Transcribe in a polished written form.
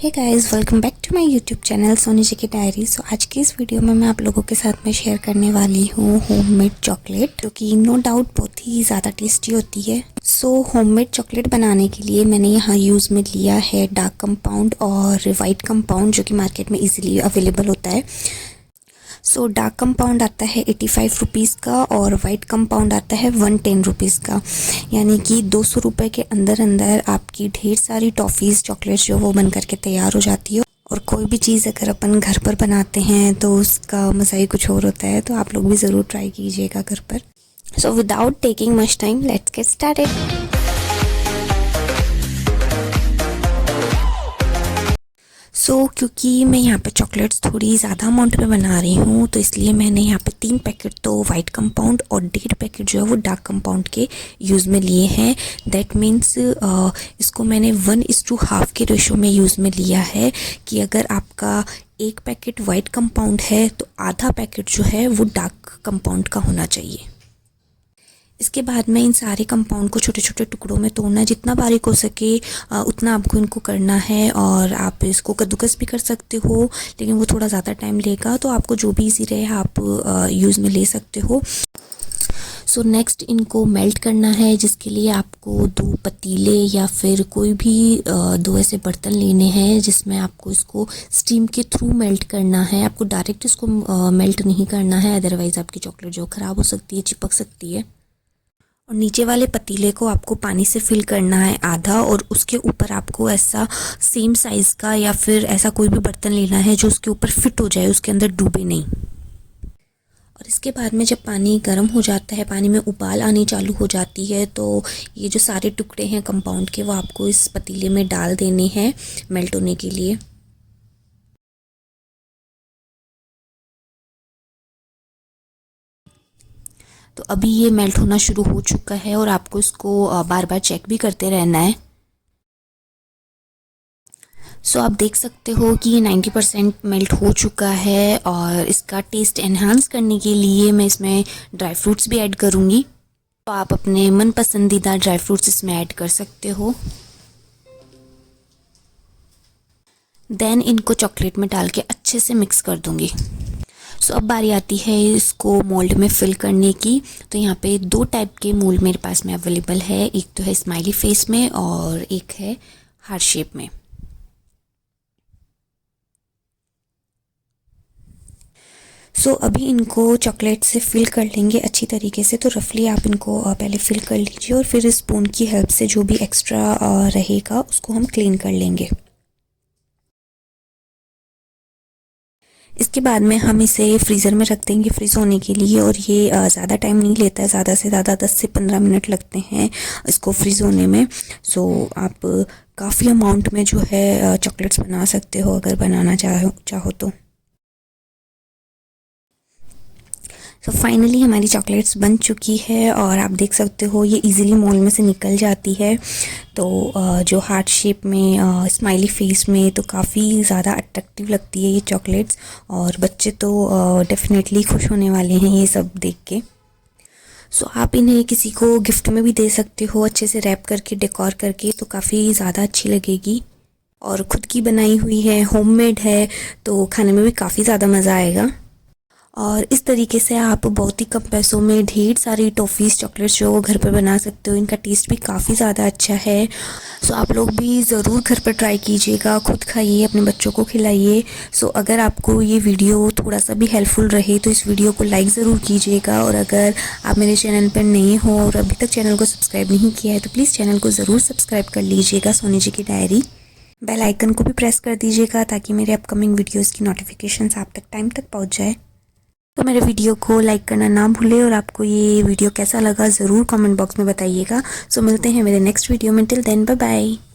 Hey guys, welcome back to my YouTube channel Soni ji की diary. सो आज की इस वीडियो में मैं आप लोगों के साथ में शेयर करने वाली हूँ होममेड चॉकलेट, जो कि नो डाउट बहुत ही ज़्यादा टेस्टी होती है। सो होममेड चॉकलेट बनाने के लिए मैंने यहाँ यूज़ में लिया है डार्क कंपाउंड और वाइट कंपाउंड, जो कि मार्केट में इजीली अवेलेबल होता है। सो डार्क कंपाउंड आता है 85 रुपीज़ का और वाइट कंपाउंड आता है 110 रुपीज़ का, यानी कि 200 रुपये के अंदर अंदर आपकी ढेर सारी टॉफ़ीज़ चॉकलेट्स जो वो बन करके तैयार हो जाती है। और कोई भी चीज़ अगर अपन घर पर बनाते हैं तो उसका मज़ा ही कुछ और होता है, तो आप लोग भी ज़रूर ट्राई कीजिएगा घर पर। So without taking much time, let's get started. क्योंकि मैं यहाँ पे चॉकलेट्स थोड़ी ज़्यादा अमाउंट में बना रही हूँ, तो इसलिए मैंने यहाँ पे 3 पैकेट तो वाइट कंपाउंड और 1.5 पैकेट जो है वो डार्क कंपाउंड के यूज़ में लिए हैं। दैट मीन्स इसको मैंने 1:1/2 के रेशो में यूज़ में लिया है कि अगर आपका 1 पैकेट वाइट कंपाउंड है तो आधा पैकेट जो है वो डार्क कंपाउंड का होना चाहिए। इसके बाद में इन सारे कंपाउंड को छोटे छोटे टुकड़ों में तोड़ना, जितना बारीक हो सके उतना आपको इनको करना है। और आप इसको कद्दूकस भी कर सकते हो, लेकिन वो थोड़ा ज़्यादा टाइम लेगा, तो आपको जो भी इजी रहे आप यूज़ में ले सकते हो। सो नेक्स्ट इनको मेल्ट करना है, जिसके लिए आपको 2 पतीले या फिर कोई भी 2 ऐसे बर्तन लेने हैं जिसमें आपको इसको स्टीम के थ्रू मेल्ट करना है। आपको डायरेक्ट इसको मेल्ट नहीं करना है, अदरवाइज़ आपकी चॉकलेट जो ख़राब हो सकती है, चिपक सकती है। और नीचे वाले पतीले को आपको पानी से फिल करना है आधा, और उसके ऊपर आपको ऐसा सेम साइज़ का या फिर ऐसा कोई भी बर्तन लेना है जो उसके ऊपर फिट हो जाए, उसके अंदर डूबे नहीं। और इसके बाद में जब पानी गर्म हो जाता है, पानी में उबाल आनी चालू हो जाती है, तो ये जो सारे टुकड़े हैं कंपाउंड के वो आपको इस पतीले में डाल देने हैं मेल्ट होने के लिए। तो अभी ये मेल्ट होना शुरू हो चुका है और आपको इसको बार बार चेक भी करते रहना है। सो आप देख सकते हो कि ये 90% मेल्ट हो चुका है। और इसका टेस्ट एनहांस करने के लिए मैं इसमें ड्राई फ्रूट्स भी ऐड करूँगी, तो आप अपने मन पसंदीदा ड्राई फ्रूट्स इसमें ऐड कर सकते हो। देन इनको चॉकलेट में डाल के अच्छे से मिक्स कर दूँगी। सो अब बारी आती है इसको मोल्ड में फिल करने की। तो यहाँ पे 2 टाइप के मोल्ड मेरे पास में अवेलेबल है, एक तो है स्माइली फेस में और एक है हार्ट शेप में। सो अभी इनको चॉकलेट से फिल कर लेंगे अच्छी तरीके से। तो रफली आप इनको पहले फिल कर लीजिए और फिर स्पून की हेल्प से जो भी एक्स्ट्रा रहेगा उसको हम क्लीन कर लेंगे। इसके बाद में हम इसे फ्रीज़र में रख देंगे फ्रीज़ होने के लिए। और ये ज़्यादा टाइम नहीं लेता है, ज़्यादा से ज़्यादा 10 से 15 मिनट लगते हैं इसको फ्रीज़ होने में। सो आप काफ़ी अमाउंट में जो है चॉकलेट्स बना सकते हो अगर बनाना चाहो तो। सो फाइनली हमारी चॉकलेट्स बन चुकी है और आप देख सकते हो ये इजीली मोल्ड में से निकल जाती है। तो जो हार्ट शेप में स्माइली फेस में तो काफ़ी ज़्यादा अट्रैक्टिव लगती है ये चॉकलेट्स, और बच्चे तो डेफिनेटली खुश होने वाले हैं ये सब देख के। सो आप इन्हें किसी को गिफ्ट में भी दे सकते हो, अच्छे से रैप करके डेकोर करके, तो काफ़ी ज़्यादा अच्छी लगेगी। और ख़ुद की बनाई हुई है, होममेड है, तो खाने में भी काफ़ी ज़्यादा मज़ा आएगा। और इस तरीके से आप बहुत ही कम पैसों में ढेर सारी टॉफ़ीज़ चॉकलेट्स जो घर पर बना सकते हो। इनका टेस्ट भी काफ़ी ज़्यादा अच्छा है। सो आप लोग भी ज़रूर घर पर ट्राई कीजिएगा, खुद खाइए, अपने बच्चों को खिलाइए। सो अगर आपको ये वीडियो थोड़ा सा भी हेल्पफुल रहे तो इस वीडियो को लाइक ज़रूर कीजिएगा। और अगर आप मेरे चैनल पर नए हो और अभी तक चैनल को सब्सक्राइब नहीं किया है तो प्लीज़ चैनल को ज़रूर सब्सक्राइब कर लीजिएगा सोनी जी की डायरी। बेल आइकन को भी प्रेस कर दीजिएगा ताकि मेरे अपकमिंग वीडियोज़ की नोटिफिकेशंस आप तक टाइम तक पहुँच जाए। तो मेरे वीडियो को लाइक करना ना भूले, और आपको ये वीडियो कैसा लगा ज़रूर कमेंट बॉक्स में बताइएगा। सो मिलते हैं मेरे नेक्स्ट वीडियो में। Till then bye bye.